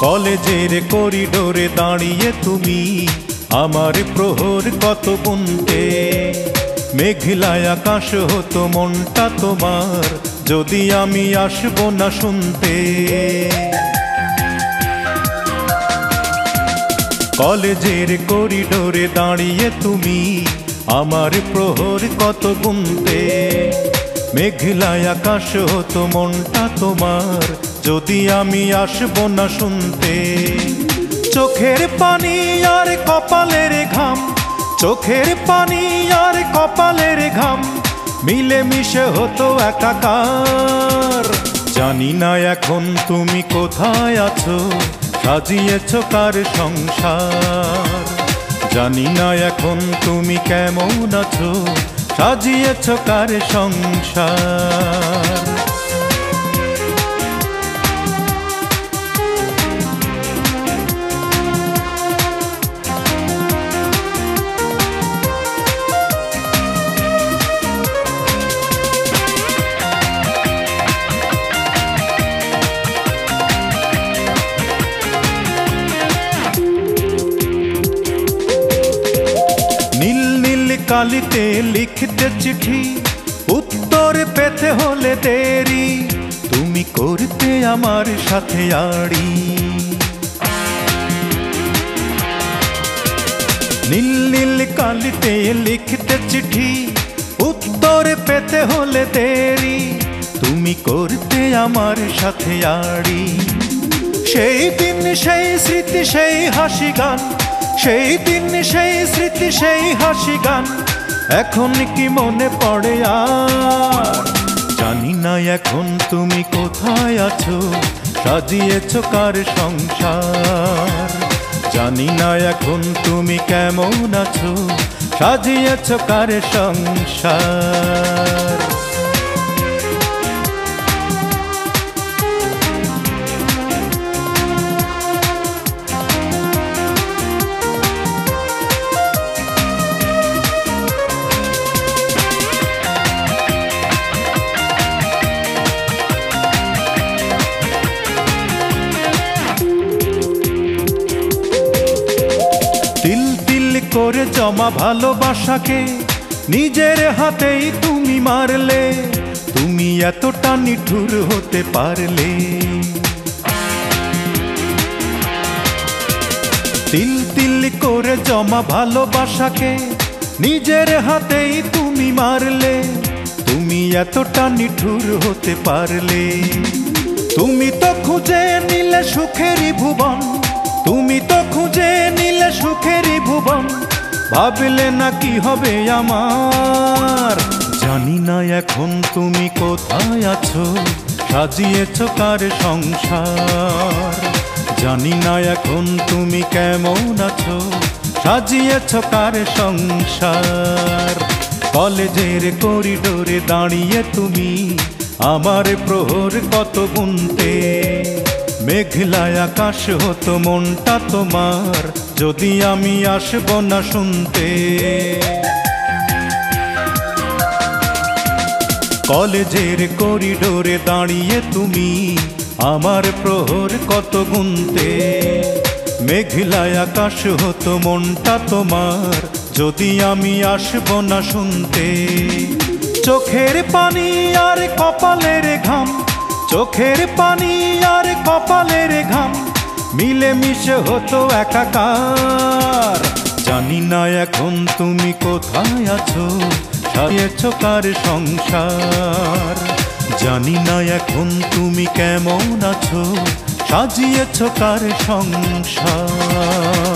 কলেজের করিডোরে দাঁড়িয়ে তুমি আমার প্রহর কত গুনতে, মেঘলা আকাশ হতো মনটা তোমার যদি আমি আসবো না শুনতে। কলেজের করিডোরে দাঁড়িয়ে তুমি আমার প্রহর কত গুনতে, মেঘলা আকাশ হতো মনটা তোমার যদি আমি আসবো না শুনতে। চোখের পানি আর কপালের ঘাম, চোখের পানি আর কপালের ঘাম মিলে মিশে হতো একাকার। জানি না এখন তুমি কোথায় আছো, সাজিয়েছ কার সংসার। জানি না এখন তুমি কেমন আছো, সাজিয়েছ কার সংসার। কালিতে লিখতে চিঠি, উত্তর পেতে হলে দেরি, তুমি করতে আমার সাথে আড়ি। নীল নীল কালিতে লিখতে চিঠি, উত্তর পেতে হলে দেরি, তুমি করতে আমার সাথে আড়ি। সেই দিন সেই স্মৃতি সেই হাসি গান, সেই দিন সেই স্মৃতি সেই হাসি গান এখন কি মনে পড়ে আর। জানি না এখন তুমি কোথায় আছো, সাজিয়েছ কার সংসার। জানি না এখন তুমি কেমন আছো, সাজিয়েছ কার সংসার। তিল তিল করে জমা ভালোবাসাকে নিজের হাতেই তুমি মারলে, তুমি এতটা নিঠুর হতে পারলে। তিল তিল করে জমা ভালোবাসাকে নিজের হাতেই তুমি মারলে, তুমি এতটা নিঠুর হতে পারলে। তুমি তো খুঁজে নিলে সুখেরই ভুবন, তুমি তো খুঁজে নিলে সুখেরই ভুবন, ভাবলে না কি হবে আমার। জানি না এখন তুমি কোথায় আছো, সাজিয়েছ কার সংসার। জানি না এখন তুমি কেমন আছো, সাজিয়েছ কার সংসার। কলেজের করিডোরে দাঁড়িয়ে তুমি আমার প্রহর কত গুনতে, মেঘলা আকাশ হতো মনটা তোমার যদি আমি আসবো না শুনতে। কলেজের করিডোরে দাঁড়িয়ে তুমি আমার প্রহর কত গুনতে, মেঘলা আকাশ হতো মনটা তোমার যদি আমি আসবো না শুনতে। চোখের পানি আর কপালের ঘাম, চোখের পানি আর কপালের ঘাম মিলে মিশে হতো একাকার। জানি না এখন তুমি কোথায় আছো, সাজিয়েছ কার সংসার। জানি না এখন তুমি কেমন আছো, সাজিয়েছ কার সংসার।